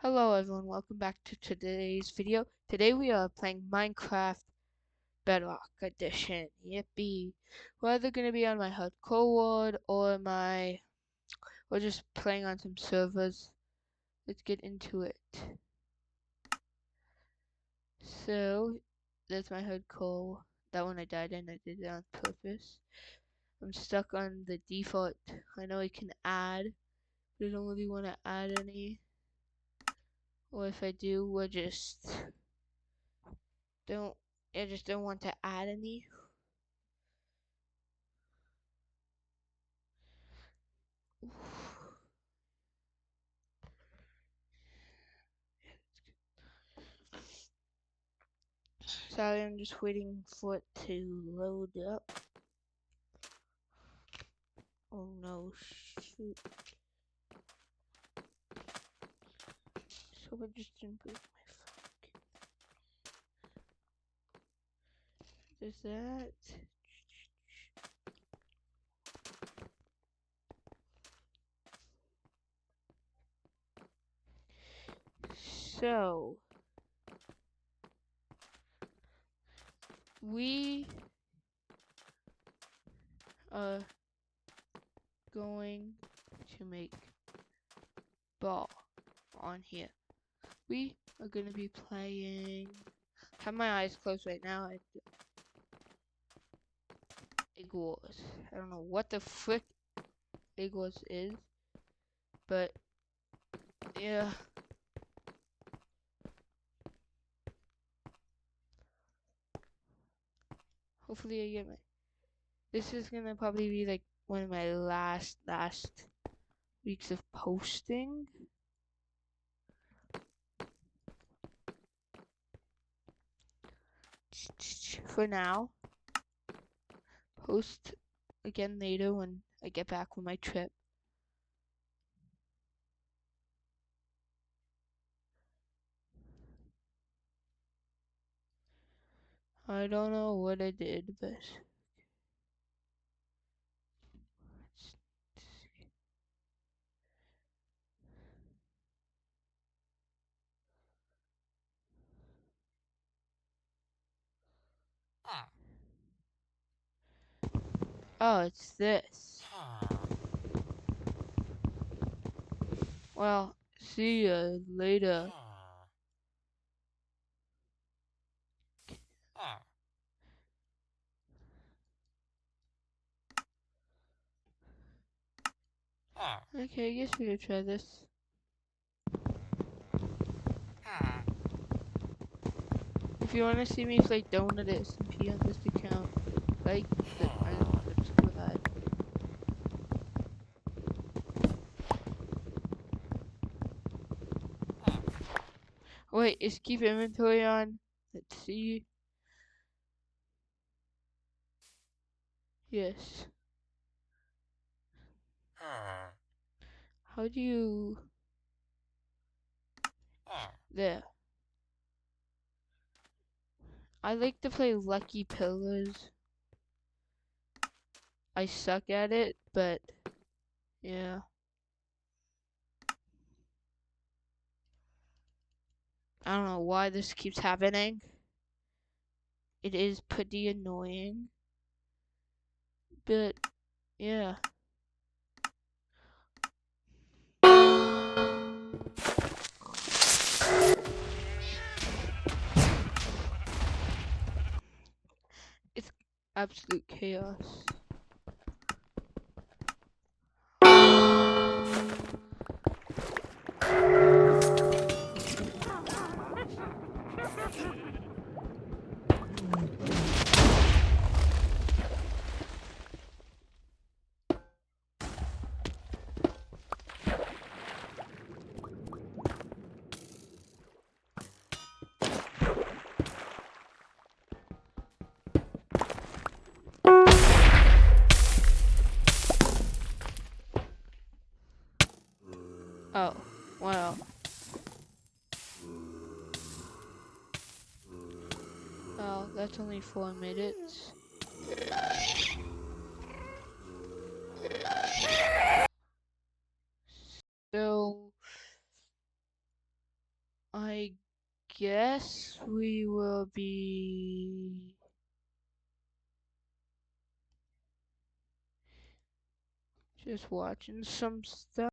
Hello everyone, welcome back to today's video. Today we are playing Minecraft Bedrock Edition. Yippee. We're either gonna be on my hardcore world or we're just playing on some servers. Let's get into it. So that's my hardcore. That one I died in, I did it on purpose. I'm stuck on the default. I know I can add, but I don't really wanna add any. Or if I do, we're just don't I just don't want to add any. Sorry, I'm just waiting for it to load up. Oh no, shoot. So I just didn't break my phone. There's that. So we are going to make ball on here. We are going to be playing. I have my eyes closed right now. Egg Wars. I don't know what the frick Egg Wars is, but yeah. Hopefully I get my. This is gonna probably be like one of my last weeks of posting. For now. Post again later when I get back from my trip. I don't know what I did, but oh, it's this. Well, see ya later. Okay, I guess we could try this. If you want to see me play Donut at SMP on this account, like and subscribe. Wait, is keep inventory on? Let's see. Yes. How do you... There. I like to play Lucky Pillars. I suck at it, but yeah. I don't know why this keeps happening. It is pretty annoying. But yeah. It's absolute chaos. Oh, well. Oh, that's only 4 minutes. So I guess we will be just watching some stuff.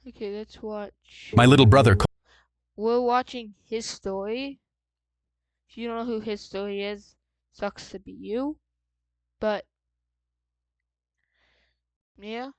Okay, let's watch. My little brother. We're watching his story. If you don't know who his story is, sucks to be you. But yeah.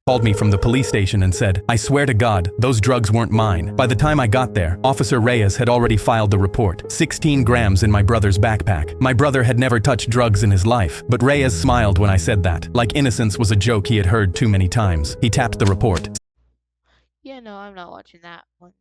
Called me from the police station and said, "I swear to God, those drugs weren't mine." By the time I got there, Officer Reyes had already filed the report. 16 grams in my brother's backpack. My brother had never touched drugs in his life, but Reyes smiled when I said that, like innocence was a joke he had heard too many times. He tapped the report. Yeah, no, I'm not watching that one.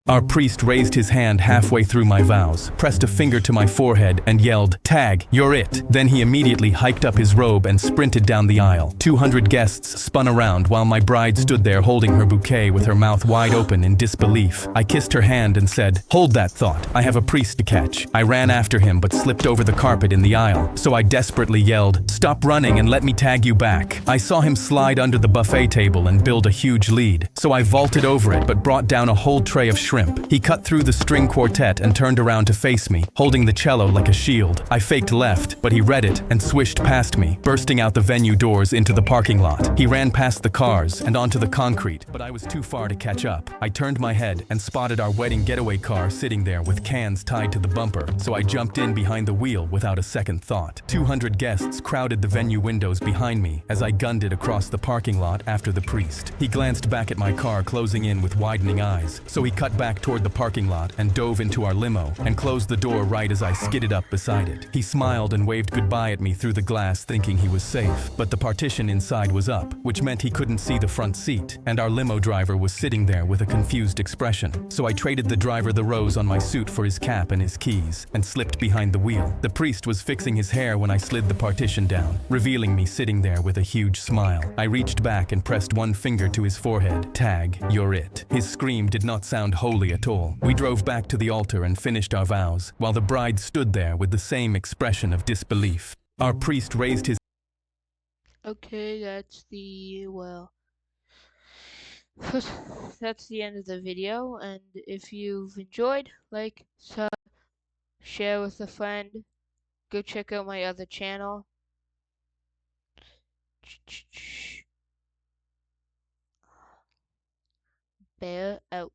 Our priest raised his hand halfway through my vows, pressed a finger to my forehead, and yelled, "Tag, you're it." Then he immediately hiked up his robe and sprinted down the aisle. 200 guests spun around while my bride stood there holding her bouquet with her mouth wide open in disbelief. I kissed her hand and said, "Hold that thought, I have a priest to catch." I ran after him but slipped over the carpet in the aisle, so I desperately yelled, "Stop running and let me tag you back." I saw him slide under the buffet table and build a huge lead, so I vaulted over it but brought down a whole tray of shrimp. He cut through the string quartet and turned around to face me, holding the cello like a shield. I faked left, but he read it and swished past me, bursting out the venue doors into the parking lot. He ran past the cars and onto the concrete, but I was too far to catch up. I turned my head and spotted our wedding getaway car sitting there with cans tied to the bumper, so I jumped in behind the wheel without a second thought. 200 guests crowded the venue windows behind me as I gunned it across the parking lot after the priest. He glanced back at my car closing in with widening eyes, so he cut back toward the parking lot and dove into our limo and closed the door right as I skidded up beside it. He smiled and waved goodbye at me through the glass, thinking he was safe, but the partition inside was up, which meant he couldn't see the front seat, and our limo driver was sitting there with a confused expression. So I traded the driver the rose on my suit for his cap and his keys, and slipped behind the wheel. The priest was fixing his hair when I slid the partition down, revealing me sitting there with a huge smile. I reached back and pressed one finger to his forehead. "Tag, you're it." His scream did not sound holy at all. We drove back to the altar and finished our vows, while the bride stood there with the same expression of disbelief. Our priest raised his... Okay, that's the, well, that's the end of the video, and if you've enjoyed, like, sub, share with a friend, go check out my other channel. Bear out.